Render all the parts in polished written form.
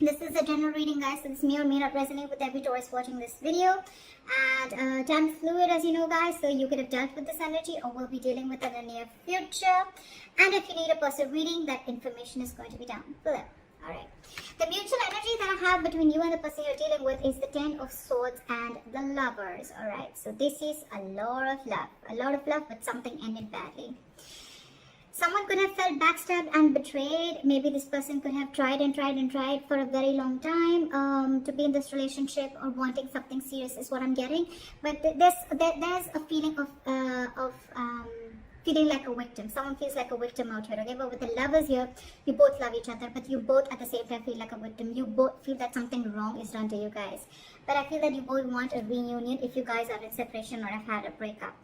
This is a general reading, guys, so this may or may not resonate with every Taurus watching this video. And time is fluid, as you know, guys, so you could have dealt with this energy or will be dealing with it in the near future. And if you need a personal reading, that information is going to be down below. Alright. The mutual energy that I have between you and the person you're dealing with is the Ten of Swords and the Lovers. Alright, so this is a lot of love. A lot of love, but something ended badly. Someone could have felt backstabbed and betrayed. Maybe this person could have tried and tried and tried for a very long time to be in this relationship or wanting something serious is what I'm getting. But there's a feeling of feeling like a victim. Someone feels like a victim out here, okay? But with the lovers here, you both love each other, but you both at the same time feel like a victim. You both feel that something wrong is done to you guys. But I feel that you both want a reunion if you guys are in separation or have had a breakup.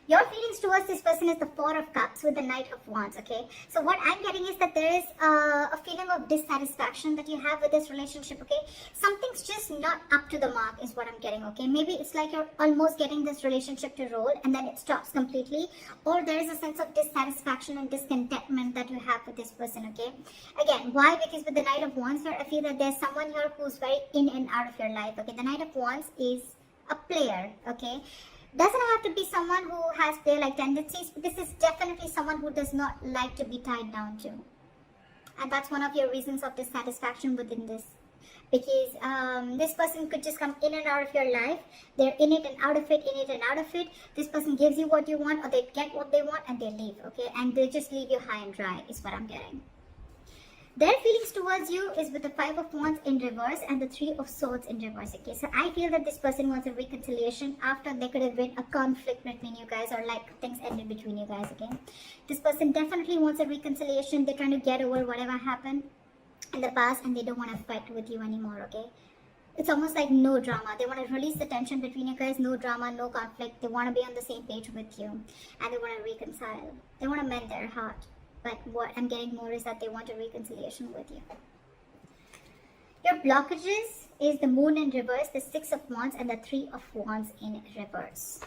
Your feelings towards this person is the Four of Cups with the Knight of Wands, okay? So what I'm getting is that there is a feeling of dissatisfaction that you have with this relationship, okay? Something's just not up to the mark is what I'm getting, okay? Maybe it's like you're almost getting this relationship to roll and then it stops completely. Or there is a sense of dissatisfaction and discontentment that you have with this person, okay? Again, why? Because with the Knight of Wands here, I feel that there's someone here who's very in and out of your life, okay? The Knight of Wands is a player, okay? Doesn't have to be someone who has player-like tendencies, but this is definitely someone who does not like to be tied down to. And that's one of your reasons of dissatisfaction within this. Because this person could just come in and out of your life. They're in it and out of it, in it and out of it. This person gives you what you want, or they get what they want and they leave, okay? And they just leave you high and dry is what I'm getting. Their feelings towards you is with the Five of Wands in reverse and the Three of Swords in reverse, okay? So I feel that this person wants a reconciliation after there could have been a conflict between you guys, or like things ended between you guys, okay? This person definitely wants a reconciliation. They're trying to get over whatever happened in the past and they don't want to fight with you anymore, okay? It's almost like no drama. They want to release the tension between you guys, no drama, no conflict. They want to be on the same page with you and they want to reconcile. They want to mend their heart. But what I'm getting more is that they want a reconciliation with you. Your blockages is the Moon in reverse, the Six of Wands, and the Three of Wands in reverse.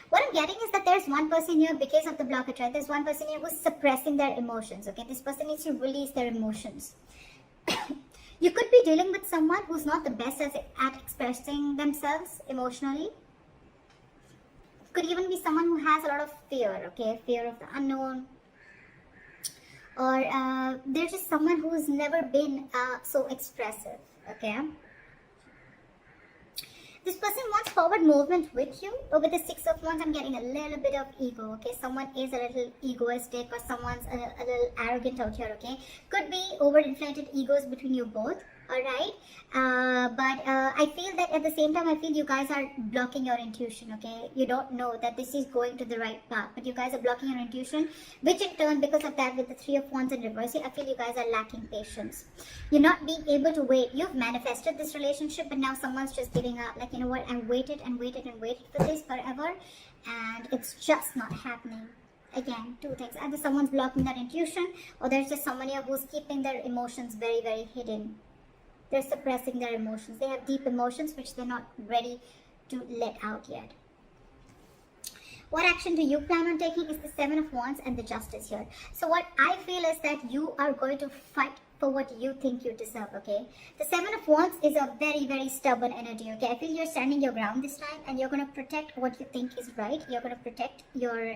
What I'm getting is that there's one person here because of the blockage, right? There's one person here who's suppressing their emotions, okay? This person needs to release their emotions. You could be dealing with someone who's not the best at expressing themselves emotionally. Could even be someone who has a lot of fear, okay? Fear of the unknown. Or there's just someone who's never been so expressive, okay? This person wants forward movement with you, but with the Six of Wands, I'm getting a little bit of ego, okay? Someone is a little egoistic or someone's a little arrogant out here, okay? Could be overinflated egos between you both, alright? But I feel that at the same time, I feel you guys are blocking your intuition, okay? You don't know that this is going to the right path, but you guys are blocking your intuition, which in turn, because of that, with the Three of Wands in reverse, I feel you guys are lacking patience. You're not being able to wait. You've manifested this relationship, but now someone's just giving up. Like, you know what, I waited and waited and waited for this forever, and it's just not happening. Again, two things. Either someone's blocking that intuition, or there's just someone here who's keeping their emotions very, very hidden. They're suppressing their emotions. They have deep emotions which they're not ready to let out yet. What action do you plan on taking is the Seven of Wands and the Justice here. So what I feel is that you are going to fight for what you think you deserve, okay? The Seven of Wands is a very, very stubborn energy, okay? I feel you're standing your ground this time and you're going to protect what you think is right. You're going to protect your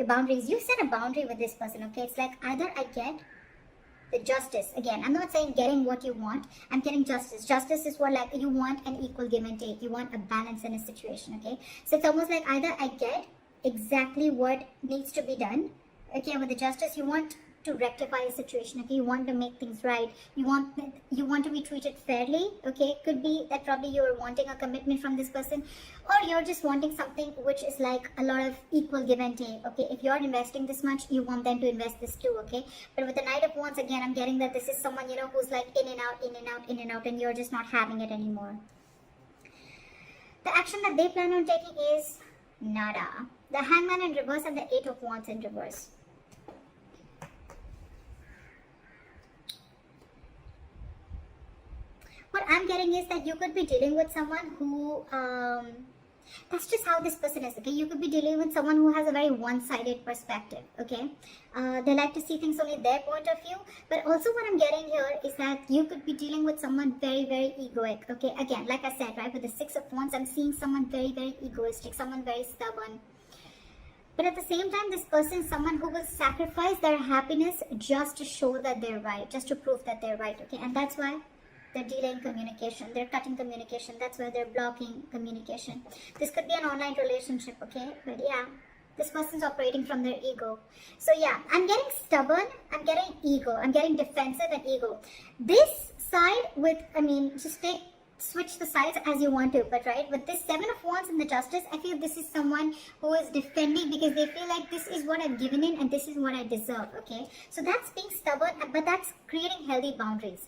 boundaries. You set a boundary with this person, okay? It's like either I get the justice. Again, I'm not saying getting what you want. I'm getting justice. Justice is what, like, you want an equal give and take. You want a balance in a situation, okay? So it's almost like either I get exactly what needs to be done, okay? With the justice, you want to rectify a situation, okay? You want to make things right. You want to be treated fairly, okay? Could be that probably you're wanting a commitment from this person, or you're just wanting something which is like a lot of equal give and take, okay? If you're investing this much, you want them to invest this too, okay? But with the Knight of Wands, again, I'm getting that this is someone, you know, who's like in and out, in and out, in and out, and you're just not having it anymore. The action that they plan on taking is nada. The Hangman in reverse and the Eight of Wands in reverse. What I'm getting is that you could be dealing with someone who That's just how this person is, okay? You could be dealing with someone who has a very one-sided perspective, okay? They like to see things only their point of view. But also what I'm getting here is that you could be dealing with someone very, very egoic, okay? Again, like I said, right, with the Six of Wands, I'm seeing someone very, very egoistic, someone very stubborn. But at the same time, this person is someone who will sacrifice their happiness just to show that they're right, just to prove that they're right, okay? And that's why they're delaying communication, they're cutting communication, that's why they're blocking communication. This could be an online relationship, okay? But yeah, this person's operating from their ego. So yeah, I'm getting stubborn, I'm getting ego, I'm getting defensive and ego. This side with, I mean, just switch the sides as you want to, but right, with this Seven of Wands and the Justice, I feel this is someone who is defending because they feel like this is what I've given in and this is what I deserve, okay? So that's being stubborn, but that's creating healthy boundaries.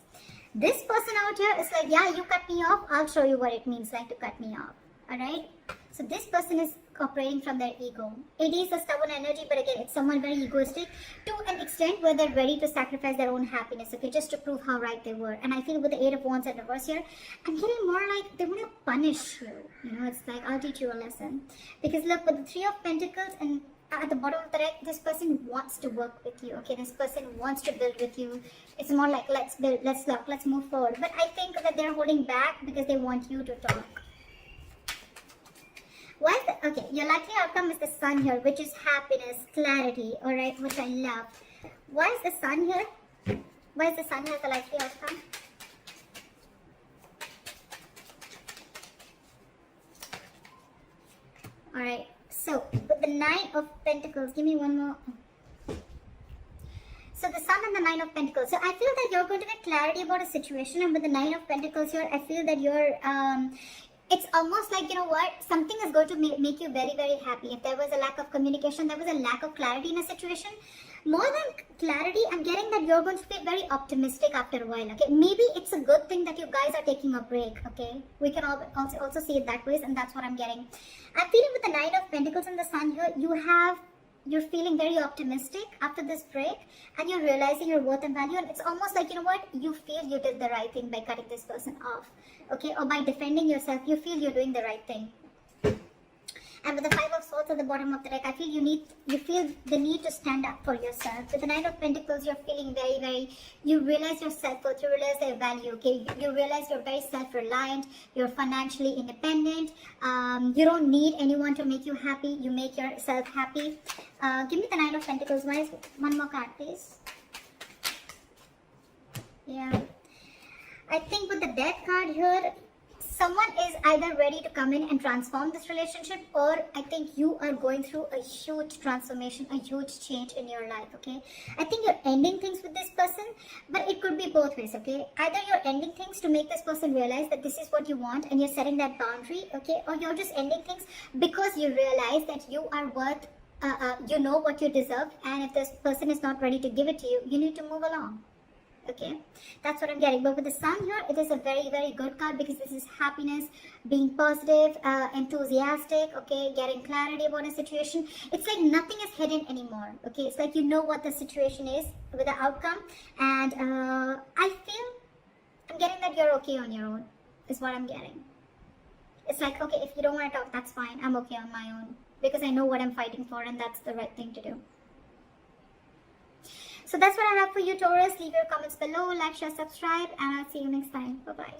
This person out here is like, yeah, you cut me off, I'll show you what it means like to cut me off. Alright? So this person is operating from their ego. It is a stubborn energy, but again, it's someone very egoistic to an extent where they're ready to sacrifice their own happiness, okay, just to prove how right they were. And I feel with the Eight of Wands in reverse here, I'm getting more like they want to punish you. You know, it's like, I'll teach you a lesson. Because look, with the Three of Pentacles and at the bottom of the deck, this person wants to work with you, okay? This person wants to build with you. It's more like, let's build, let's talk, let's move forward. But I think that they're holding back because they want you to talk. Why is the, okay, your likely outcome is the Sun here, which is happiness, clarity, alright, which I love. Why is the Sun here? Why is the Sun here the likely outcome? Alright, so with the Nine of Pentacles, give me one more. So the Sun and the Nine of Pentacles. So I feel that you're going to get clarity about a situation, and with the Nine of Pentacles here, I feel that you're, it's almost like, you know what, something is going to make you very, very happy. If there was a lack of communication, there was a lack of clarity in a situation. More than clarity, I'm getting that you're going to be very optimistic after a while, okay? Maybe it's a good thing that you guys are taking a break, okay? We can also see it that way, and that's what I'm getting. I'm feeling with the Nine of Pentacles and the Sun here, you're feeling very optimistic after this break, and you're realizing your worth and value, and it's almost like, you know what, you feel you did the right thing by cutting this person off, okay? Or by defending yourself, you feel you're doing the right thing. And with the Five of Swords at the bottom of the deck, I feel you feel the need to stand up for yourself. With the Nine of Pentacles, you're feeling very, very, you realize your self-worth, you realize their value, okay? You realize you're very self-reliant, you're financially independent, you don't need anyone to make you happy, you make yourself happy. Give me the Nine of Pentacles. One more card, please. Yeah. I think with the Death card here, someone is either ready to come in and transform this relationship, or I think you are going through a huge transformation, a huge change in your life, okay? I think you're ending things with this person, but it could be both ways, okay? Either you're ending things to make this person realize that this is what you want and you're setting that boundary, okay? Or you're just ending things because you realize that you are worth, you know what you deserve, and if this person is not ready to give it to you, you need to move along. Okay, that's what I'm getting. But with the Sun here, it is a very, very good card because this is happiness, being positive, enthusiastic, okay, getting clarity about a situation. It's like nothing is hidden anymore, okay? It's like you know what the situation is with the outcome, and I feel I'm getting that you're okay on your own, is what I'm getting. It's like, okay, if you don't want to talk, that's fine. I'm okay on my own because I know what I'm fighting for, and that's the right thing to do. So that's what I have for you, Taurus. Leave your comments below, like, share, subscribe, and I'll see you next time. Bye-bye.